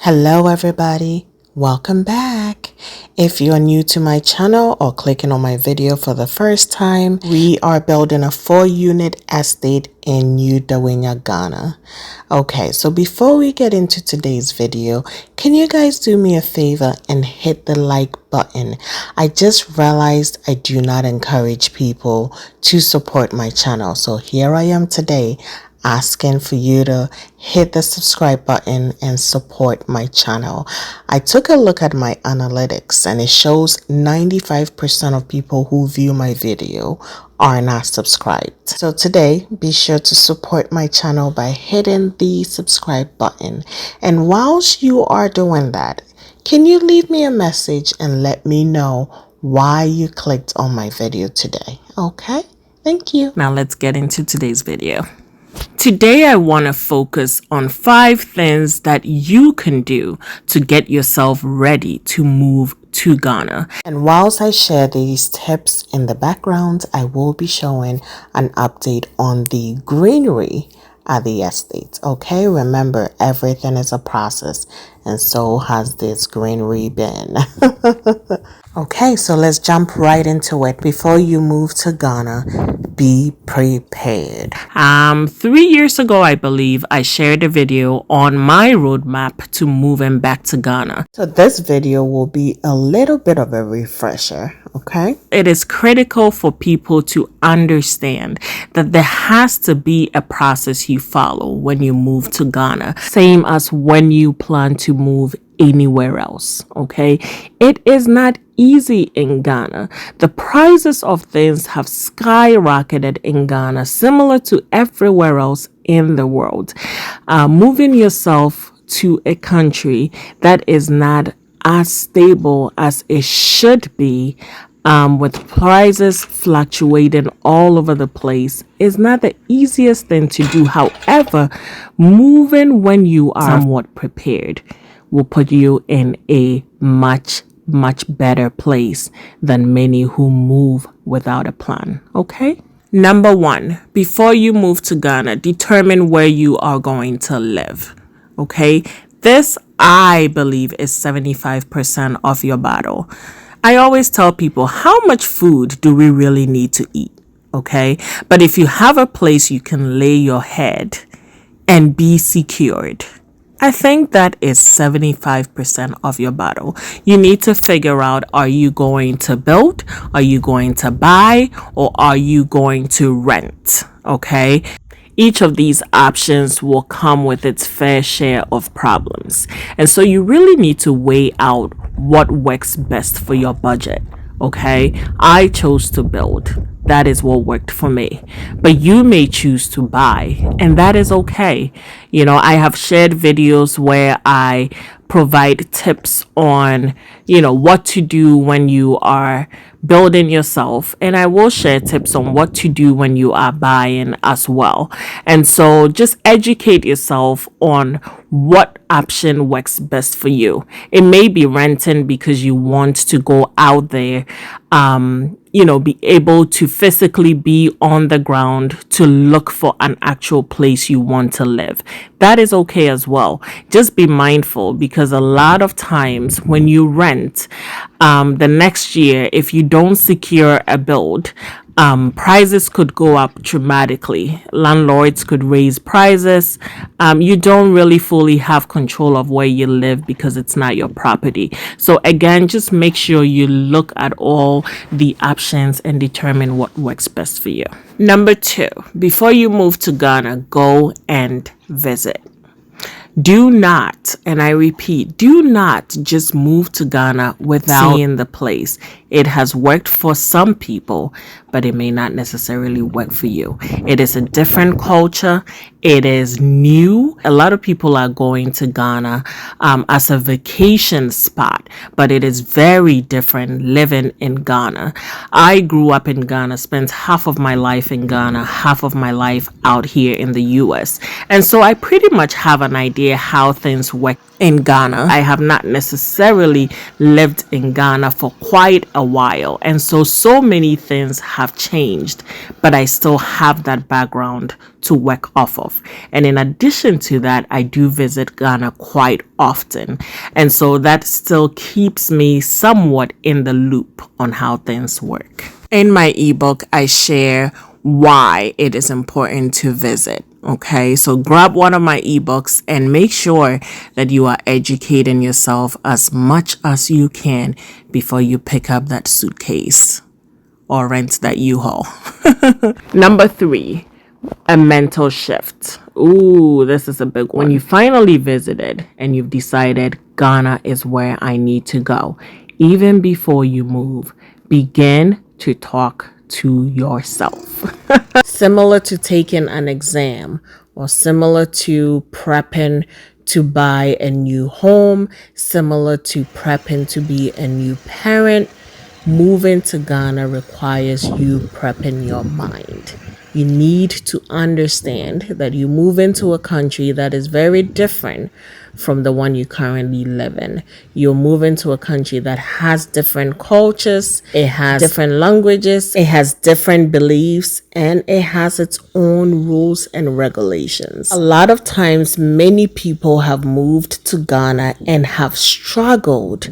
Hello everybody, welcome back. If you're new to my channel or clicking on my video for the first time, we are building a 4-unit estate in New Dawhenya, Ghana. Okay, so before we get into today's video, can you guys do me a favor and hit the like button? I just realized I do not encourage people to support my channel, so here I am today asking for you to hit the subscribe button and support my channel. I took a look at my analytics and it shows 95% of people who view my video are not subscribed. So today, be sure to support my channel by hitting the subscribe button. And whilst you are doing that, can you leave me a message and let me know why you clicked on my video today? Okay, thank you. Now let's get into today's video. Today, I want to focus on 5 things that you can do to get yourself ready to move to Ghana. And whilst I share these tips in the background, I will be showing an update on the greenery at the estate. Okay, remember, everything is a process, and so has this greenery been. Okay, so let's jump right into it. Before you move to Ghana, be prepared. 3 years ago, I believe, I shared a video on my roadmap to moving back to Ghana. So this video will be a little bit of a refresher, okay? It is critical for people to understand that there has to be a process you follow when you move to Ghana, same as when you plan to move anywhere else. Okay, it is not easy in Ghana. The prices of things have skyrocketed in Ghana, similar to everywhere else in the world. Moving yourself to a country that is not as stable as it should be, with prices fluctuating all over the place, is not the easiest thing to do. However, moving when you are somewhat prepared will put you in a much better place than many who move without a plan. Okay? Number 1, before you move to Ghana, determine where you are going to live. Okay? This, I believe, is 75% of your battle. I always tell people, how much food do we really need to eat? Okay? But if you have a place you can lay your head and be secured, I think that is 75% of your battle. You need to figure out, are you going to build? Are you going to buy? Or are you going to rent? Okay? Each of these options will come with its fair share of problems. And so you really need to weigh out what works best for your budget. Okay? I chose to build. That is what worked for me. But you may choose to buy, and that is okay. You know, I have shared videos where I provide tips on, what to do when you are building yourself. And I will share tips on what to do when you are buying as well. And so just educate yourself on what option works best for you. It may be renting because you want to go out there, be able to physically be on the ground to look for an actual place you want to live. That is okay as well. Just be mindful, because a lot of times when you rent, the next year, if you don't secure a build, prices could go up dramatically. Landlords could raise prices. You don't really fully have control of where you live because it's not your property. So again, just make sure you look at all the options and determine what works best for you. Number 2, before you move to Ghana, go and visit. Do not, and I repeat, do not just move to Ghana without seeing the place. It has worked for some people, but it may not necessarily work for you. It is a different culture. It is new. A lot of people are going to Ghana as a vacation spot, but it is very different living in Ghana. I grew up in Ghana, spent half of my life in Ghana, half of my life out here in the US. And so I pretty much have an idea how things work in Ghana. I have not necessarily lived in Ghana for quite a while. And so many things have have changed, but I still have that background to work off of. And in addition to that, I do visit Ghana quite often. And so that still keeps me somewhat in the loop on how things work. In my ebook, I share why it is important to visit. Okay, so grab one of my ebooks and make sure that you are educating yourself as much as you can before you pick up that suitcase or rent that U-Haul. Number 3, a mental shift. Ooh, this is a big one. When you finally visited and you've decided Ghana is where I need to go, even before you move, begin to talk to yourself. Similar to taking an exam or similar to prepping to buy a new home, similar to prepping to be a new parent, moving to Ghana requires you prepping your mind. You need to understand that you move into a country that is very different from the one you currently live in. You're moving to a country that has different cultures, it has different languages, it has different beliefs, and it has its own rules and regulations. A lot of times, many people have moved to Ghana and have struggled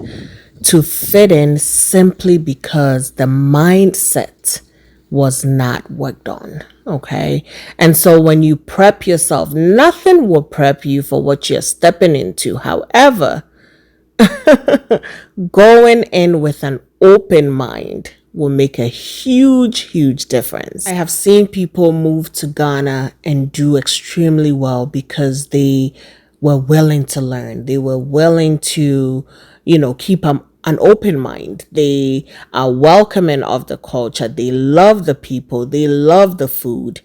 to fit in simply because the mindset was not worked on. Okay. And so when you prep yourself, nothing will prep you for what you're stepping into. However, going in with an open mind will make a huge difference. I have seen people move to Ghana and do extremely well because they were willing to learn. They were willing to, keep an open mind. They are welcoming of the culture. They love the people. They love the food.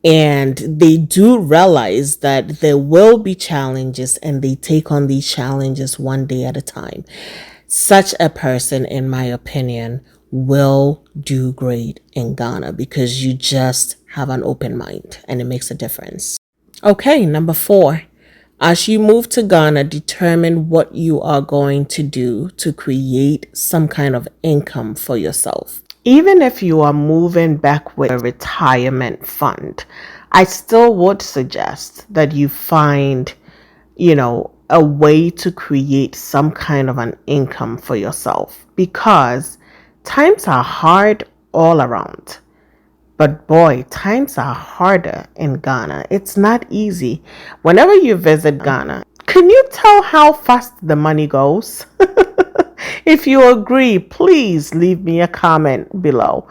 And they do realize that there will be challenges and they take on these challenges one day at a time. Such a person, in my opinion, will do great in Ghana because you just have an open mind and it makes a difference. Okay, number 4. As you move to Ghana, determine what you are going to do to create some kind of income for yourself. Even if you are moving back with a retirement fund, I still would suggest that you find, a way to create some kind of an income for yourself because times are hard all around. But boy, times are harder in Ghana. It's not easy. Whenever you visit Ghana, can you tell how fast the money goes? If you agree, please leave me a comment below.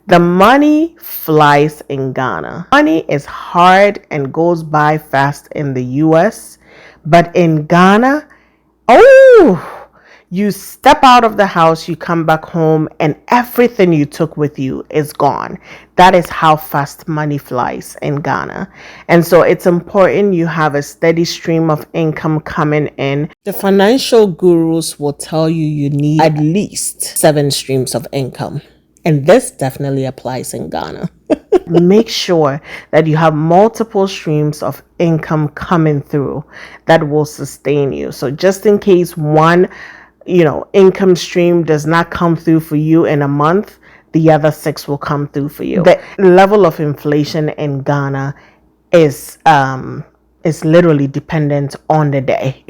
The money flies in Ghana. Money is hard and goes by fast in the US, but in Ghana, you step out of the house, you come back home, and everything you took with you is gone. That is how fast money flies in Ghana. And so it's important you have a steady stream of income coming in. The financial gurus will tell you need at least 7 streams of income. And this definitely applies in Ghana. Make sure that you have multiple streams of income coming through that will sustain you. So just in case one income stream does not come through for you in a month, the other 6 will come through for you. The level of inflation in Ghana is literally dependent on the day.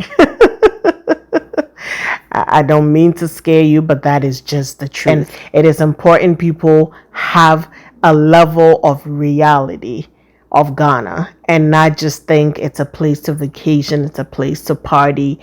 I don't mean to scare you, but that is just the truth. And it is important people have a level of reality of Ghana and not just think it's a place to vacation, it's a place to party.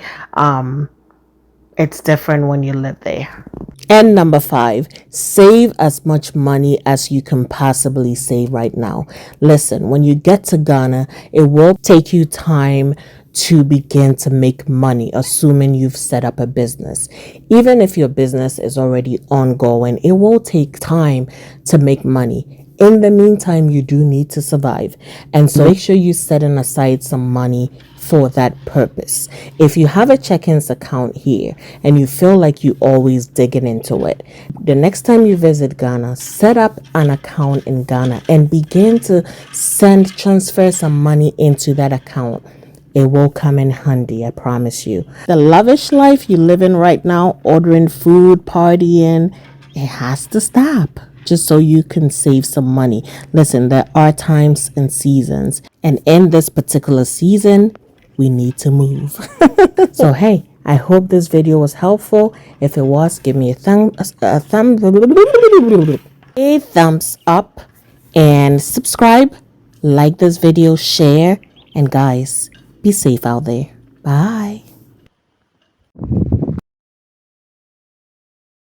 It's different when you live there. And number 5, save as much money as you can possibly save right now. Listen, when you get to Ghana, it will take you time to begin to make money, assuming you've set up a business. Even if your business is already ongoing, it will take time to make money. In the meantime, you do need to survive. And so make sure you're setting aside some money for that purpose. If you have a check-ins account here and you feel like you always digging into it, the next time you visit Ghana, set up an account in Ghana and begin to transfer some money into that account. It will come in handy, I promise you. The lavish life you live in right now, ordering food, partying, it has to stop. just so you can save some money. Listen, there are times and seasons, and in this particular season, we need to move. So hey, I hope this video was helpful. If it was, give me a thumbs up, and subscribe, like this video, share, and guys, be safe out there. Bye.